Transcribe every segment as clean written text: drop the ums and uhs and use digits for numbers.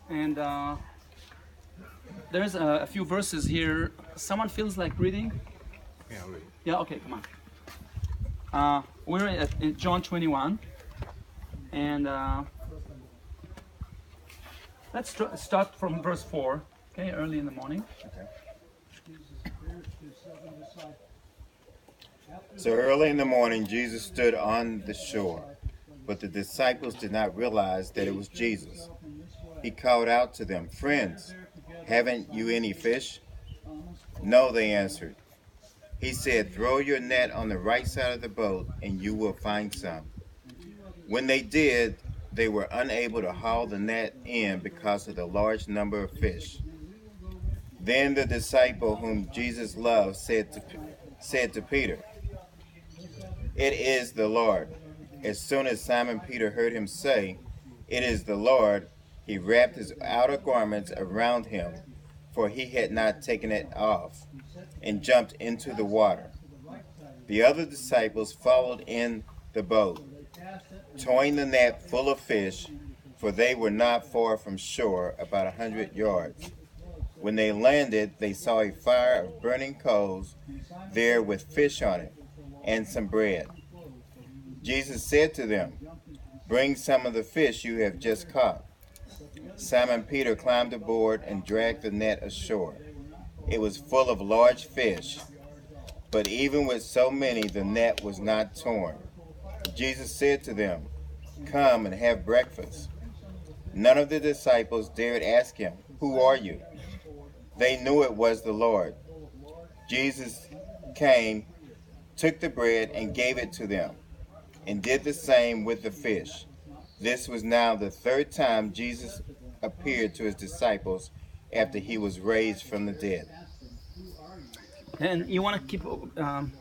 And there's a few verses here. Someone feels like reading? Yeah, I'll read. Yeah, okay, come on. We're in John 21, and let's start from verse 4, okay, early in the morning. Okay. So early in the morning, Jesus stood on the shore, but the disciples did not realize that it was Jesus. He called out to them, "Friends, haven't you any fish?" "No," they answered. He said, "Throw your net on the right side of the boat, and you will find some." When they did, they were unable to haul the net in because of the large number of fish. Then the disciple whom Jesus loved said to Peter, "It is the Lord." As soon as Simon Peter heard him say, "It is the Lord," he wrapped his outer garments around him, for he had not taken it off, and jumped into the water. The other disciples followed in the boat, towing the net full of fish, for they were not far from shore, about 100 yards. When they landed, they saw a fire of burning coals there with fish on it, and some bread. Jesus said to them, "Bring some of the fish you have just caught." Simon Peter climbed aboard and dragged the net ashore. It was full of large fish, but even with so many, the net was not torn. Jesus said to them, "Come and have breakfast." None of the disciples dared ask him, "Who are you?" They knew it was the Lord. Jesus came, took the bread, and gave it to them, and did the same with the fish. This was now the third time Jesus appeared to his disciples after he was raised from the dead. And you want to keep,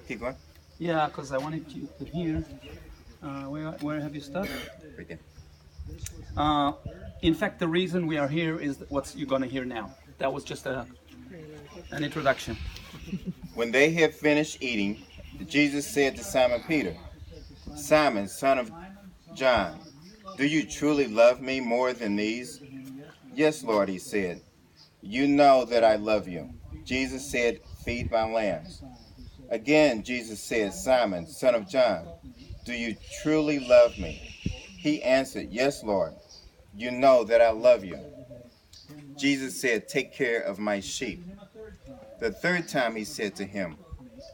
Keep going. yeah, because I wanted you to hear. Where have you stopped? Right there. Uh, in fact, the reason we are here is what you're going to hear now. That was just an introduction. When they had finished eating, Jesus said to Simon Peter, "Simon, son of John, do you truly love me more than these?" "Yes, Lord," he said. "You know that I love you." Jesus said, "Feed my lambs." Again, Jesus said, "Simon, son of John, do you truly love me?" He answered, "Yes, Lord. You know that I love you." Jesus said, "Take care of my sheep." The third time he said to him,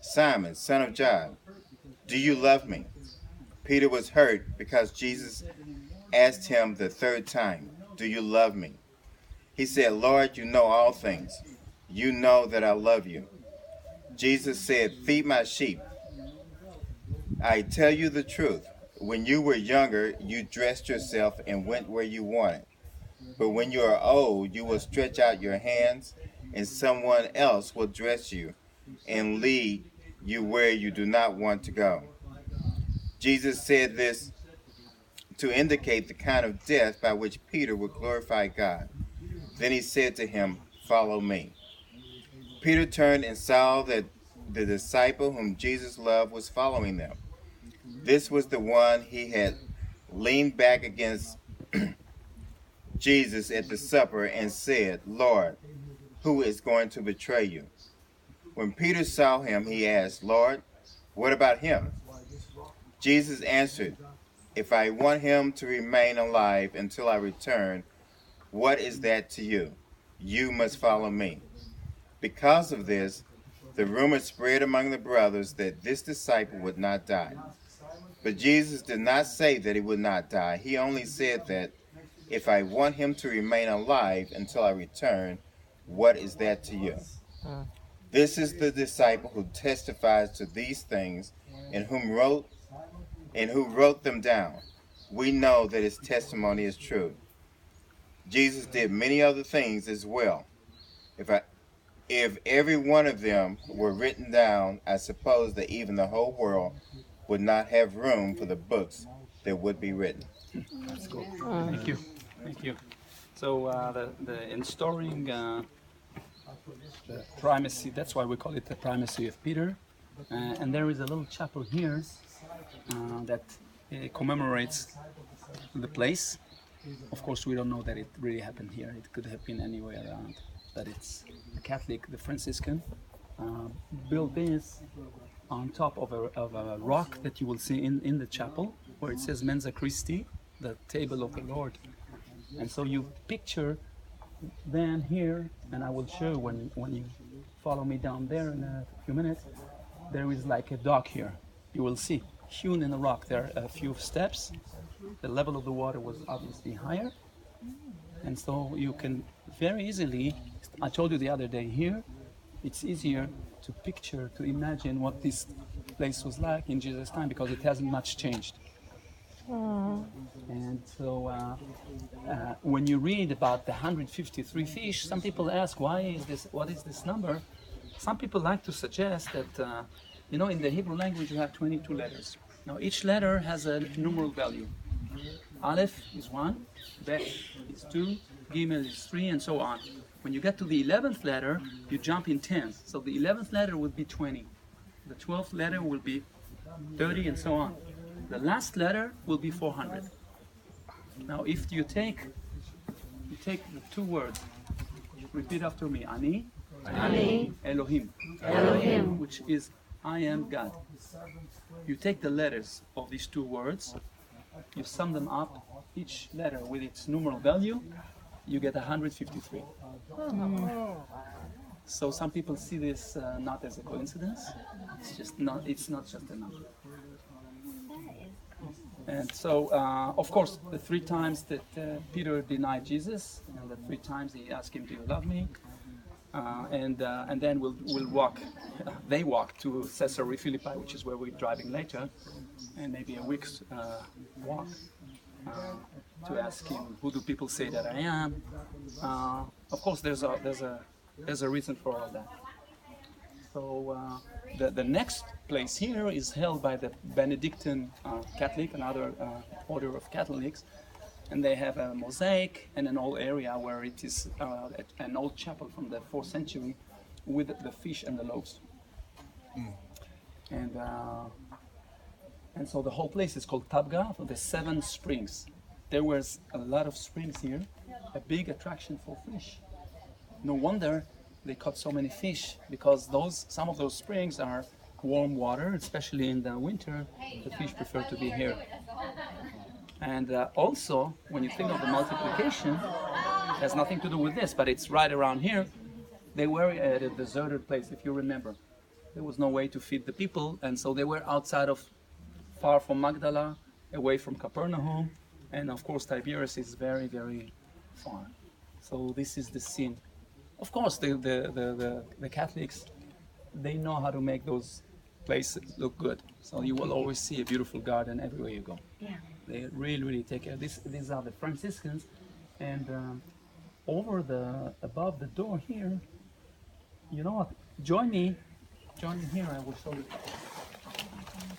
"Simon, son of John, do you love me?" Peter was hurt because Jesus asked him the third time, "Do you love me?" He said, "Lord, you know all things. You know that I love you." Jesus said, "Feed my sheep. I tell you the truth. When you were younger, you dressed yourself and went where you wanted. But when you are old, you will stretch out your hands, and someone else will dress you and lead you where you do not want to go." Jesus said this to indicate the kind of death by which Peter would glorify God. Then he said to him, "Follow me." Peter turned and saw that the disciple whom Jesus loved was following them. This was the one he had leaned back against Jesus at the supper and said, "Lord, who is going to betray you?" When Peter saw him, he asked, "Lord, what about him?" Jesus answered, "If I want him to remain alive until I return, what is that to you? You must follow me." Because of this, the rumor spread among the brothers that this disciple would not die. But Jesus did not say that he would not die. He only said that, "If I want him to remain alive until I return, what is that to you?" This is the disciple who testifies to these things and who wrote them down. We know that his testimony is true. Jesus did many other things as well. If every one of them were written down, I suppose that even the whole world would not have room for the books that would be written. That's cool. Thank you. Thank you. So the in storing the primacy, that's why we call it the primacy of Peter. And there is a little chapel here that commemorates the place. Of course, we don't know that it really happened here. It could have been anywhere around. But it's a Catholic, the Franciscan, built this on top of a rock that you will see in the chapel, where it says Mensa Christi, the table of the Lord. And so you picture then here, and I will show when you follow me down there in a few minutes, there is like a dock here. You will see, hewn in the rock, there are a few steps. The level of the water was obviously higher. And so you can very easily, I told you the other day here, it's easier to picture, to imagine what this place was like in Jesus' time because it hasn't much changed. And so when you read about the 153 fish, some people ask, what is this number? Some people like to suggest that, in the Hebrew language you have 22 letters. Now each letter has a numeral value. Aleph is 1, Bet is 2, Gimel is 3, and so on. When you get to the 11th letter, you jump in tens. So the 11th letter would be 20. The 12th letter will be 30, and so on. The last letter will be 400. Now if you take the two words, repeat after me, Ani, Elohim, which is I am God. You take the letters of these two words, you sum them up, each letter with its numeral value, you get 153. So some people see this not as a coincidence. It's not just a number. And so, of course, the 3 times that Peter denied Jesus, and the 3 times he asked him, "Do you love me?" And then we'll walk. They walk to Caesarea Philippi, which is where we're driving later, and maybe a week's walk to ask him, "Who do people say that I am?" Of course, there's a reason for all that. So the next place here is held by the Benedictine Catholic, another order of Catholics, and they have a mosaic and an old area where it is an old chapel from the 4th century with the fish and the loaves. And so the whole place is called Tabga, for the 7 springs. There was a lot of springs here, a big attraction for fish. No wonder they caught so many fish, because some of those springs are warm water, especially in the winter. The fish prefer to be here. And also, when you think of the multiplication, it has nothing to do with this, but it's right around here. They were at a deserted place, if you remember. There was no way to feed the people, and so they were outside of, far from Magdala, away from Capernaum, and of course Tiberias is very, very far. So this is the scene. Of course, the Catholics, they know how to make those places look good. So you will always see a beautiful garden everywhere you go. Yeah. They really, really take care. These are the Franciscans, and above the door here, you know what? Join me here. I will show you.